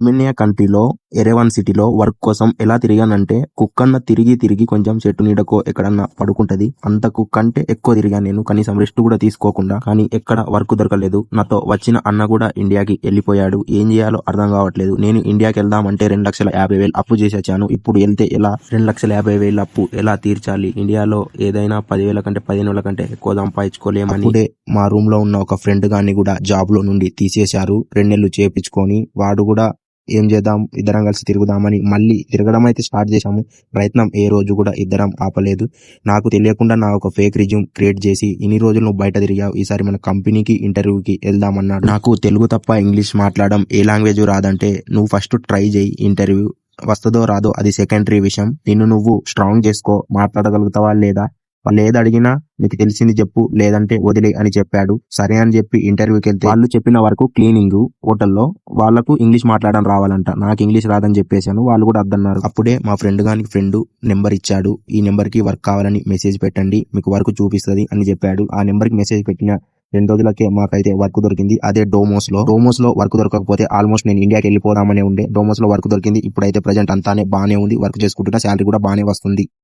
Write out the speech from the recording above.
Armenia కంట్రీలో ఎరెవాన్ సిటీలో work కోసం ఎలా తిరిగానంటే కుక్కన్న తిరిగి తిరిగి కొంచెం చెట్టు నీడకో ఎక్కడన్నా పడుకుంటది. అంత కుక్క అంటే ఎక్కువ తిరిగాను నేను. కనీసం రెస్ట్ కూడా తీసుకోకుండా. కానీ ఎక్కడ వర్క్ దొరకలేదు. నాతో వచ్చిన అన్న కూడా ఇండియాకి వెళ్ళిపోయాడు. ఏం చేయాలో అర్థం కావట్లేదు. నేను ఇండియాకి వెళ్దామంటే 2,50,000 అప్పు చేసి వచ్చాను. ఇప్పుడు వెళ్తే ఎలా 2,50,000 అప్పు ఎలా తీర్చాలి? ఇండియాలో ఏదైనా 10,000 కంటే 15,000 కంటే ఎక్కువ సంపాదించుకోలేమని అప్పుడే మా రూమ్ లో ఉన్న ఒక ఫ్రెండ్ గాని కూడా జాబ్ లో నుండి తీసేశారు. 2 నెలలు చేపించుకొని. వాడు కూడా ఏం చేద్దాం ఇద్దరం కలిసి తిరుగుదామని మళ్ళీ తిరగడం అయితే స్టార్ట్ చేశాము. ప్రయత్నం ఏ రోజు కూడా ఇద్దరం ఆపలేదు. నాకు తెలియకుండా నా ఒక ఫేక్ రిజ్యూమ్ క్రియేట్ చేసి ఇన్ని రోజులు నువ్వు బయట తిరిగావు, ఈసారి మన కంపెనీకి ఇంటర్వ్యూకి వెళ్దామన్నాడు. నాకు తెలుగు తప్ప ఇంగ్లీష్ మాట్లాడడం ఏ లాంగ్వేజ్ రాదంటే నువ్వు ఫస్ట్ ట్రై చేయి, ఇంటర్వ్యూ వస్తుందో రాదో అది సెకండరీ విషయం. నిన్ను నువ్వు స్ట్రాంగ్ చేసుకో, మాట్లాడగలుగుతావా లేదా, వాళ్ళు ఏది అడిగినా నీకు తెలిసింది చెప్పు, లేదంటే వదిలే అని చెప్పాడు. సరే అని చెప్పి ఇంటర్వ్యూకి వెళ్తే వాళ్ళు చెప్పిన వరకు క్లీనింగ్ హోటల్లో వాళ్ళకు ఇంగ్లీష్ మాట్లాడడం రావాలంట. నాకు ఇంగ్లీష్ రాదని చెప్పేశాను. వాళ్ళు కూడా అద్దన్నారు. అప్పుడే మా ఫ్రెండ్ నెంబర్ ఇచ్చాడు. ఈ నెంబర్ కి వర్క్ కావాలని మెసేజ్ పెట్టండి, మీకు వర్క్ చూపిస్తుంది అని చెప్పాడు. ఆ నెంబర్ కి మెసేజ్ పెట్టిన 2 రోజులకే మాకైతే వర్క్ దొరికింది. అదే డోమోస్ లో వర్క్ దొరకకపోతే ఆల్మోస్ట్ నేను ఇండియాకి వెళ్ళిపోదామనే ఉండే. డోమోస్ లో వర్క్ దొరికింది. ఇప్పుడైతే ప్రజెంట్ అంతానే బానే ఉంది. వర్క్ చేసుకుంటున్నా, శాలరీ కూడా బానే వస్తుంది.